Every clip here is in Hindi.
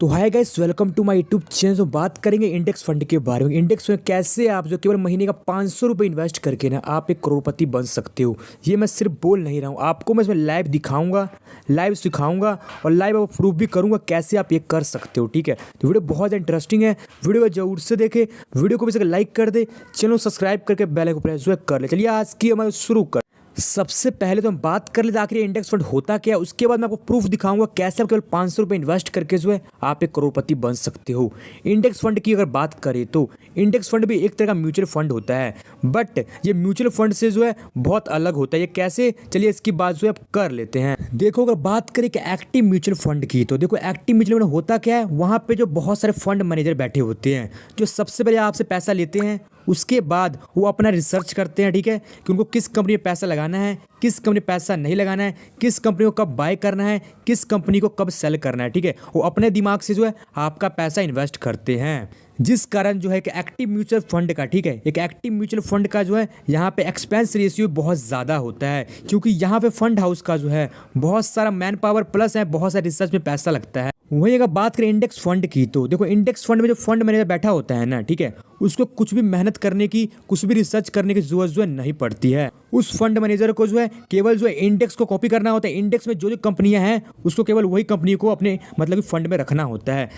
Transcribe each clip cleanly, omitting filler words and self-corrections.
तो hi guys, welcome to my YouTube channel. तो बात करेंगे इंडेक्स फंड के बारे में। इंडेक्स में कैसे आप जो केवल महीने का 500 रुपये इन्वेस्ट करके ना आप एक करोड़पति बन सकते हो। ये मैं सिर्फ बोल नहीं रहा हूँ, आपको मैं इसमें लाइव दिखाऊंगा, लाइव सिखाऊंगा और लाइव प्रूफ भी करूंगा कैसे आप ये कर सकते हो। ठीक है, तो वीडियो बहुत इंटरेस्टिंग है, वीडियो को जरूर से देखें, वीडियो को भी लाइक कर दे, चैनल सब्सक्राइब करके बेल आइकन प्रेस कर ले। चलिए आज की हमारे शुरू कर। सबसे पहले तो हम बात कर लेते आखिर इंडेक्स फंड होता क्या है, उसके बाद मैं आपको प्रूफ दिखाऊंगा कैसे आप केवल 500 रुपये इन्वेस्ट करके जो है आप एक करोड़पति बन सकते हो। इंडेक्स फंड की अगर बात करें तो इंडेक्स फंड भी एक तरह का म्यूचुअल फंड होता है, बट ये म्यूचुअल फंड से जो है बहुत अलग होता है। ये कैसे, चलिए इसकी बात जो है आप कर लेते हैं। देखो, अगर बात करें कि एक्टिव म्यूचुअल फंड की, तो देखो एक्टिव म्यूचुअल फंड होता क्या है, वहाँ पे जो बहुत सारे फंड मैनेजर बैठे होते हैं जो सबसे पहले आपसे पैसा लेते हैं, उसके बाद वो अपना रिसर्च करते हैं। ठीक है, कि उनको किस कंपनी में पैसा लगाना है, किस कंपनी में पैसा नहीं लगाना है, किस कंपनी को कब बाय करना है, किस कंपनी को कब सेल करना है। ठीक है, वो अपने दिमाग से जो है आपका पैसा इन्वेस्ट करते हैं, जिस कारण जो है कि एक्टिव म्यूचुअल फंड का, ठीक है, एक एक्टिव म्यूचुअल फंड का जो है यहाँ पे एक्सपेंस रेशियो बहुत ज़्यादा होता है, क्योंकि यहाँ पे फंड हाउस का जो है बहुत सारा मैन पावर प्लस है, बहुत सारा रिसर्च में पैसा लगता है। वहीं अगर बात करें इंडेक्स फंड की, तो देखो इंडेक्स फंड में जो फंड मैनेजर बैठा होता है ना, ठीक है, उसको कुछ भी मेहनत करने की, कुछ भी रिसर्च करने की जरूरत जो है नहीं पड़ती है। उस फंड मैनेजर को जो है केवल जो है इंडेक्स को कॉपी करना होता है। इंडेक्स में जो जो कंपनियां हैं उसको केवल वही कंपनी को अपने मतलब फंड में रखना होता है।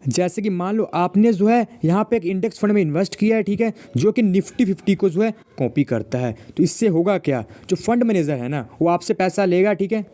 जैसे कि मान लो आपने जो है यहाँ पे एक इंडेक्स फंड में इन्वेस्ट किया है, ठीक है, जो कि निफ्टी 50 को जो है कॉपी करता है। तो इससे होगा क्या, जो फंड मैनेजर है ना वो आपसे पैसा लेगा, ठीक है,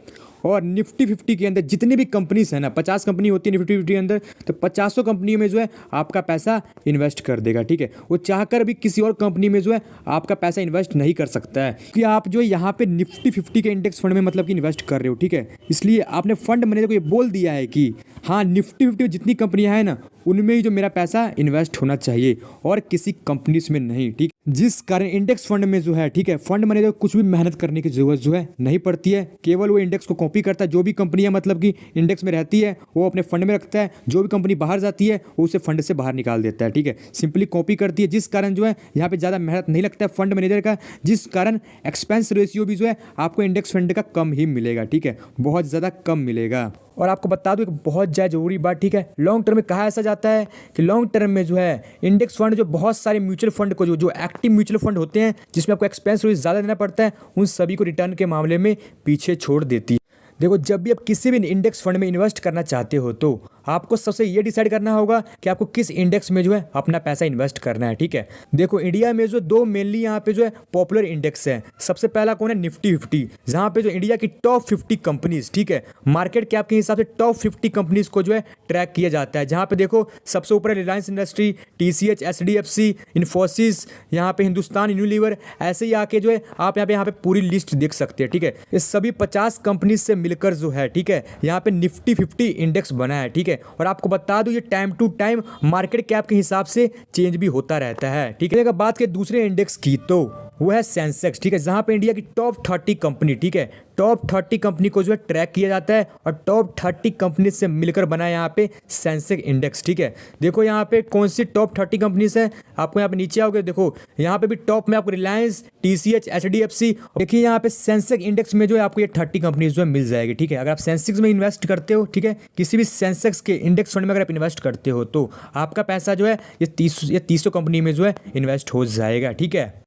और निफ्टी 50 के अंदर जितनी भी कंपनीज है ना, 50 कंपनी होती है निफ्टी 50 के अंदर, तो 50 कंपनी में जो है आपका पैसा इन्वेस्ट कर देगा। ठीक है, वो चाहकर भी किसी और कंपनी में जो है आपका पैसा इन्वेस्ट नहीं कर सकता है, क्योंकि आप जो है यहाँ पे निफ्टी 50 के इंडेक्स फंड में मतलब कि इन्वेस्ट कर रहे हो। ठीक है, इसलिए आपने फंड मैनेजर को ये बोल दिया है कि हाँ, निफ्टी 50 में जितनी कंपनियां हैं ना उनमें ही जो मेरा पैसा इन्वेस्ट होना चाहिए और किसी कंपनीज में नहीं। ठीक, जिस कारण इंडेक्स फंड में जो है, ठीक है, फंड मैनेजर को कुछ भी मेहनत करने की जरूरत जो है नहीं पड़ती है। केवल वो इंडेक्स को कॉपी करता है, जो भी कंपनियां मतलब कि इंडेक्स में रहती है वो अपने फंड में रखता है, जो भी कंपनी बाहर जाती है वो उसे फंड से बाहर निकाल देता है। ठीक है, सिंपली कॉपी करती है, जिस कारण जो है यहाँ पे ज़्यादा मेहनत नहीं लगता है फंड मैनेजर का, जिस कारण एक्सपेंस रेशियो भी जो है आपको इंडेक्स फंड का कम ही मिलेगा। ठीक है, बहुत ज़्यादा कम मिलेगा। और आपको बता दूं एक बहुत ज़्यादा जरूरी बात, ठीक है, लॉन्ग टर्म में कहा ऐसा जाता है कि लॉन्ग टर्म में जो है इंडेक्स फंड जो बहुत सारे म्यूचुअल फंड को जो एक्टिव म्यूचुअल फंड होते हैं जिसमें आपको एक्सपेंस रेट ज़्यादा देना पड़ता है, उन सभी को रिटर्न के मामले में पीछे छोड़ देती है। देखो, जब भी आप किसी भी इंडेक्स फंड में इन्वेस्ट करना चाहते हो तो आपको सबसे ये डिसाइड करना होगा कि आपको किस इंडेक्स में जो है अपना पैसा इन्वेस्ट करना है। ठीक है, देखो इंडिया में जो दो मेनली यहाँ पे जो है पॉपुलर इंडेक्स है। सबसे पहला कौन है, निफ्टी 50, जहाँ पे जो इंडिया की टॉप 50 कंपनीज, ठीक है, मार्केट कैप के हिसाब से टॉप 50 कंपनीज को जो है ट्रैक किया जाता है। जहाँ पे देखो सबसे ऊपर है Reliance industry, TCH, SDFC, Infosys, यहाँ पे हिंदुस्तान यूनिलीवर, ऐसे ही आके जो है आप यहाँ पे पूरी लिस्ट देख सकते हैं। ठीक है, इस सभी 50 कंपनीज से मिलकर जो है, ठीक है, यहाँ पे निफ्टी 50 इंडेक्स बना है। ठीक है, और आपको बता दूं ये time to time market cap के हिसाब से चेंज भी होता रहता है। ठीक है, अगर बात करें दूसरे इंडेक्स की तो वो है सेंसेक्स। ठीक है, जहां पे इंडिया की टॉप 30 कंपनी, ठीक है, टॉप 30 कंपनी को जो है ट्रैक किया जाता है और टॉप 30 कंपनी से मिलकर बना है यहाँ पे सेंसेक्स इंडेक्स। ठीक है, देखो यहाँ पे कौन सी टॉप 30 कंपनीज है, आपको यहाँ पे नीचे आओगे, देखो यहाँ पे भी टॉप में आपको रिलायंस, TCH, SDFC, देखिए यहाँ पे सेंसेक्स इंडेक्स में जो है आपको ये 30 कंपनीज जो है मिल जाएगी। ठीक है, अगर आप सेंसेक्स में इन्वेस्ट करते हो, ठीक है, किसी भी सेंसेक्स के इंडेक्स फंड में अगर आप इन्वेस्ट करते हो तो आपका पैसा जो है ये 300 कंपनी में जो है इन्वेस्ट हो जाएगा। ठीक है,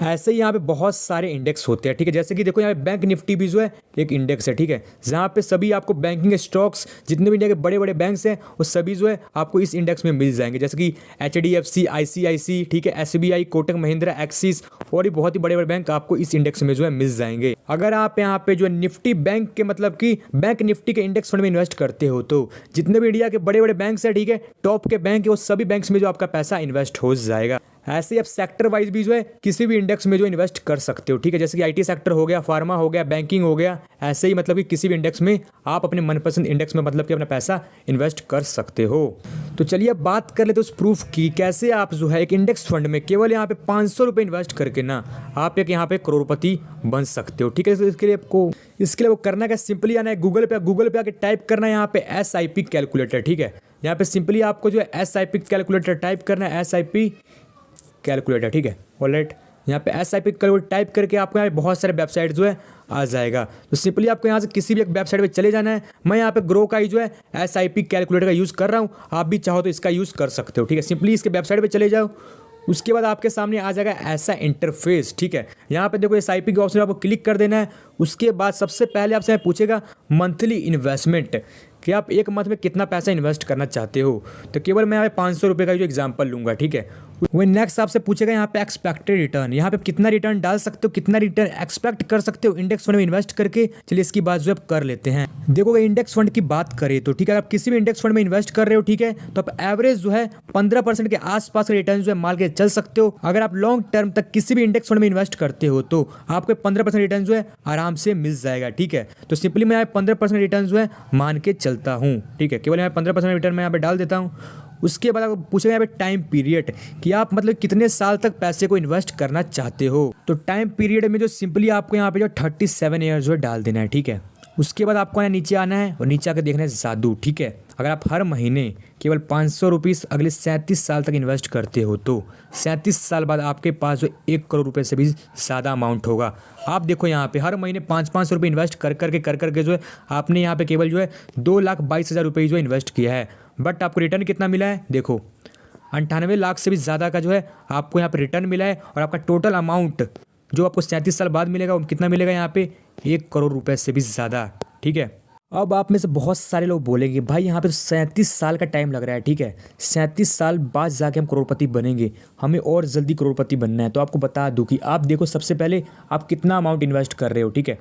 ऐसे ही यहाँ पे बहुत सारे इंडेक्स होते हैं। ठीक है, जैसे कि देखो यहाँ पे बैंक निफ्टी भी जो है एक इंडेक्स है। ठीक है, जहाँ पे सभी आपको बैंकिंग स्टॉक्स जितने भी इंडिया के बड़े बड़े बैंक्स हैं वो सभी जो है आपको इस इंडेक्स में मिल जाएंगे, जैसे कि HDFC, ICIC, ठीक है, SBI, कोटक महिंद्रा, एक्सिस और भी बहुत ही बड़े बड़े बैंक आपको इस इंडेक्स में जो है मिल जाएंगे। अगर आप यहाँ पे जो है निफ्टी बैंक के मतलब कि बैंक निफ्टी के इंडेक्स फंड में इन्वेस्ट करते हो तो जितने भी इंडिया के बड़े बड़े बैंक्स हैं, ठीक है, टॉप के बैंक है, वो सभी बैंक्स में जो आपका पैसा इन्वेस्ट हो जाएगा। ऐसे ही आप सेक्टर वाइज भी जो है किसी भी इंडेक्स में जो इन्वेस्ट कर सकते हो। ठीक है, जैसे कि IT सेक्टर हो गया, फार्मा हो गया, बैंकिंग हो गया, ऐसे ही मतलब कि किसी भी इंडेक्स में आप अपने मनपसंद इंडेक्स में मतलब कि अपना पैसा इन्वेस्ट कर सकते हो। तो चलिए अब बात कर लेते उस प्रूफ की, कैसे आप जो है एक इंडेक्स फंड में केवल यहाँ पे 500 रुपये इन्वेस्ट करके ना आप एक यहाँ पे करोड़पति बन सकते हो। ठीक है, इसके लिए वो करना क्या, सिंपली आना है गूगल पे आके टाइप करना है यहाँ पे SIP कैलकुलेटर। ठीक है, यहाँ पे सिंपली आपको जो है SIP कैलकुलेटर टाइप करना है, SIP कैलकुलेटर। ठीक है, ऑलराइट, यहाँ पे SIP कैलकुलेटर टाइप करके आपको यहाँ पे बहुत सारे वेबसाइट जो है आ जाएगा। तो सिंपली आपको यहाँ से किसी भी एक वेबसाइट पे चले जाना है। मैं यहाँ पे ग्रो का ही जो है SIP कैलकुलेटर का यूज़ कर रहा हूँ, आप भी चाहो तो इसका यूज़ कर सकते हो, ठीक है। सिंपली इसके वेबसाइट पे चले जाओ, उसके बाद आपके सामने आ जाएगा ऐसा इंटरफेस, ठीक है। यहाँ पे देखो SIP के ऑप्शन आपको क्लिक कर देना है। उसके बाद सबसे पहले आपसे पूछेगा मंथली इन्वेस्टमेंट, कि आप एक मंथ में कितना पैसा इन्वेस्ट करना चाहते हो। तो केवल मैं यहाँ पे 500 रुपये का जो एग्जाम्पल लूँगा, ठीक है। वही नेक्स्ट आपसे पूछेगा यहाँ पे एक्सपेक्टेड रिटर्न, यहाँ पे कितना रिटर्न डाल सकते हो, कितना रिटर्न एक्सपेक्ट कर सकते हो इंडेक्स फंड में इन्वेस्ट करके। चलिए इसकी बात जो है कर लेते हैं। देखो अगर इंडेक्स फंड की बात करें तो ठीक है, आप किसी भी इंडेक्स फंड में इन्वेस्ट कर रहे हो, ठीक है, तो आप एवरेज जो है 15% के आसपास का रिटर्न जो है मान के चल सकते हो। अगर आप लॉन्ग टर्म तक किसी भी इंडेक्स फंड में इन्वेस्ट करते हो तो आपको 15% रिटर्न जो है आराम से मिल जाएगा, ठीक है। तो सिंपली मैं यहाँ 15% रिटर्न जो है मान के चलता हूँ, ठीक है। केवल यहाँ 15% रिटर्न मैं यहाँ पे डाल देता हूँ। उसके बाद आपको पूछेगा यहाँ पे टाइम पीरियड, कि आप मतलब कितने साल तक पैसे को इन्वेस्ट करना चाहते हो। तो टाइम पीरियड में जो सिंपली आपको यहाँ पे जो 37 ईयर्स जो डाल देना है, ठीक है। उसके बाद आपको यहाँ नीचे आना है और नीचे आकर देखना है जादू, ठीक है। अगर आप हर महीने केवल 500 रुपीज़ अगले 37 साल तक इन्वेस्ट करते हो तो 37 साल बाद आपके पास जो 1 करोड़ रुपए से भी ज़्यादा अमाउंट होगा। आप देखो यहाँ पे हर महीने 500 रुपये इन्वेस्ट कर करके जो है आपने यहाँ पे केवल जो है 2,22,000 रुपये जो इन्वेस्ट किया है, बट आपको रिटर्न कितना मिला है, देखो 98 लाख से भी ज़्यादा का जो है आपको यहाँ पे रिटर्न मिला है। और आपका टोटल अमाउंट जो आपको 37 साल बाद मिलेगा वो कितना मिलेगा, यहाँ पे 1 करोड़ रुपए से भी ज़्यादा, ठीक है। अब आप में से बहुत सारे लोग बोलेंगे भाई यहाँ पे तो 37 साल का टाइम लग रहा है, ठीक है। 37 साल बाद जाके हम करोड़पति बनेंगे, हमें और जल्दी करोड़पति बनना है। तो आपको बता दूं कि आप देखो सबसे पहले आप कितना अमाउंट इन्वेस्ट कर रहे हो, ठीक है।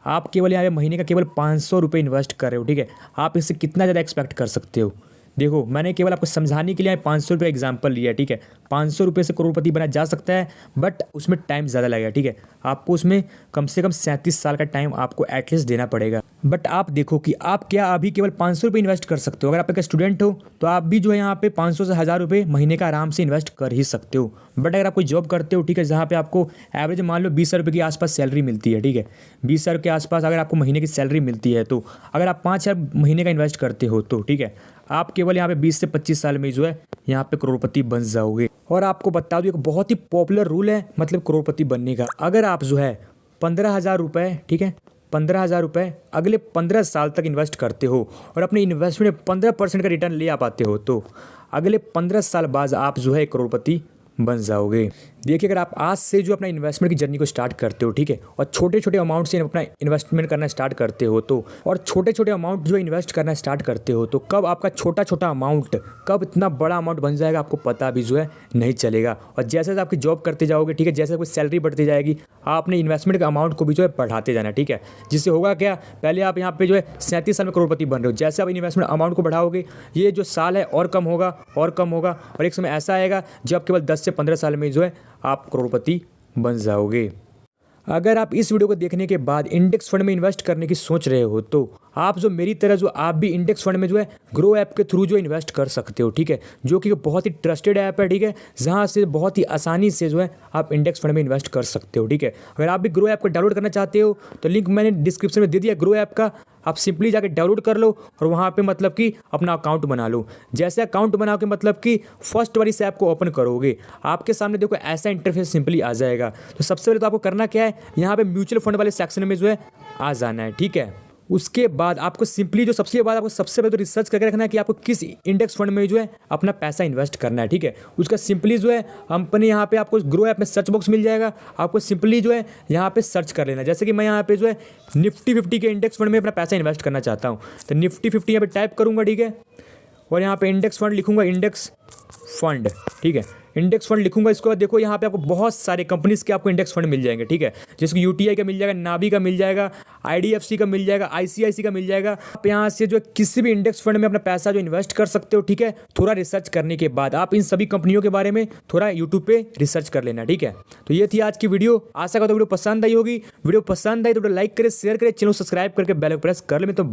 आप केवल यहाँ पे महीने का केवल 500 रुपये इन्वेस्ट कर रहे हो, ठीक है। आप इससे कितना ज़्यादा एक्सपेक्ट कर सकते हो। देखो मैंने केवल आपको समझाने के लिए 500 रुपये एग्जाम्पल लिया, ठीक है। 500 रुपये से करोड़पति बना जा सकता है, बट उसमें टाइम ज़्यादा लगेगा, ठीक है। आपको उसमें कम से कम 37 साल का टाइम आपको एटलीस्ट देना पड़ेगा। बट आप देखो कि आप क्या अभी केवल 500 रुपये इन्वेस्ट कर सकते हो। अगर आप एक स्टूडेंट हो तो आप भी जो है यहाँ पे 500 से 1000 रुपये महीने का आराम से इन्वेस्ट कर ही सकते हो। बट अगर आप कोई जॉब करते हो, ठीक है, जहाँ पे आपको एवरेज मान लो 20,000 रुपये के आसपास सैलरी मिलती है, ठीक है। 20,000 के आसपास अगर आपको महीने की सैलरी मिलती है तो अगर आप 5,000 महीने का इन्वेस्ट करते हो तो ठीक है, आप केवल यहाँ पे 20 से 25 साल में जो है यहाँ पे करोड़पति बन जाओगे। और आपको बता दूँ एक बहुत ही पॉपुलर रूल है मतलब करोड़पति बनने का। अगर आप जो है 15,000 रुपये, ठीक है, 15,000 रुपये अगले 15 साल तक इन्वेस्ट करते हो और अपने इन्वेस्टमेंट में 15% का रिटर्न ले आ पाते हो तो अगले 15 साल बाद आप जो है करोड़पति बन जाओगे। देखिए अगर आप आज से जो अपना इन्वेस्टमेंट की जर्नी को स्टार्ट करते हो, ठीक है, और छोटे छोटे अमाउंट से अपना इन्वेस्टमेंट करना स्टार्ट करते हो तो और छोटे छोटे अमाउंट जो इन्वेस्ट करना स्टार्ट करते हो तो कब आपका छोटा छोटा अमाउंट कब इतना बड़ा अमाउंट बन जाएगा आपको पता भी जो है नहीं चलेगा। और जैसे जैसे आपकी जॉब करते जाओगे, ठीक है, जैसे कोई सैलरी बढ़ती जाएगी आप अपने इन्वेस्टमेंट के अमाउंट को भी जो है बढ़ाते जाना, ठीक है। जिससे होगा क्या, पहले आप यहाँ पे जो है 37 साल में करोड़पति बन रहे हो, जैसे आप इन्वेस्टमेंट अमाउंट को बढ़ाओगे ये जो साल है और कम होगा और कम होगा और एक समय ऐसा आएगा जब केवल 10 से 15 साल में जो है आप करोड़पति बन जाओगे। अगर आप इस वीडियो को देखने के बाद इंडेक्स फंड में इन्वेस्ट करने की सोच रहे हो तो आप जो मेरी तरह जो आप भी इंडेक्स फंड में जो है ग्रो ऐप के थ्रू जो इन्वेस्ट कर सकते हो, ठीक है, जो कि बहुत ही ट्रस्टेड ऐप है, ठीक है, जहां से बहुत ही आसानी से जो है आप इंडेक्स फंड में इन्वेस्ट कर सकते हो, ठीक है। अगर आप भी ग्रो ऐप को डाउनलोड करना चाहते हो तो लिंक मैंने डिस्क्रिप्शन में दे दिया ग्रो ऐप का, आप सिंपली जाकर डाउनलोड कर लो और वहाँ पे मतलब कि अपना अकाउंट बना लो। जैसे अकाउंट बना के मतलब कि फर्स्ट वाली से ऐप को ओपन करोगे आपके सामने देखो ऐसा इंटरफेस सिंपली आ जाएगा। तो सबसे पहले तो आपको करना क्या है, यहाँ पे म्यूचुअल फंड वाले सेक्शन में जो है आ जाना है, ठीक है। उसके बाद आपको सिंपली जो सबसे पहले तो रिसर्च करके रखना है कि आपको किस इंडेक्स फंड में जो है अपना पैसा इन्वेस्ट करना है, ठीक है। उसका सिंपली जो है अपने यहाँ पे आपको ग्रो ऐप में सर्च बॉक्स मिल जाएगा, आपको सिंपली जो है यहाँ पे सर्च कर लेना। जैसे कि मैं यहाँ पे जो है निफ्टी 50 के इंडेक्स फंड में अपना पैसा इन्वेस्ट करना चाहता हूँ तो निफ्टी 50 यहाँ पे टाइप करूँगा, ठीक है, और यहाँ पे इंडेक्स फंड लिखूँगा, इंडेक्स फंड, ठीक है, इंडेक्स फंड लिखूंगा। इसके बाद देखो यहाँ पे आपको बहुत सारे कंपनीज के आपको इंडेक्स फंड मिल जाएंगे, ठीक है, जैसे कि यूटीआई का मिल जाएगा, नावी का मिल जाएगा, आईडीएफसी का मिल जाएगा, आईसीआईसी का मिल जाएगा। आप यहाँ से जो किसी भी इंडेक्स फंड में अपना पैसा जो इन्वेस्ट कर सकते हो, ठीक है। थोड़ा रिसर्च करने के बाद आप इन सभी कंपनियों के बारे में थोड़ा यूट्यूब पे रिसर्च कर लेना, ठीक है। तो ये थी आज की वीडियो, आशा करता हूँ वीडियो पसंद आई होगी। वीडियो पसंद आई तो लाइक करें, शेयर करें, चैनल सब्सक्राइब करके बेल प्रेस कर ले। तो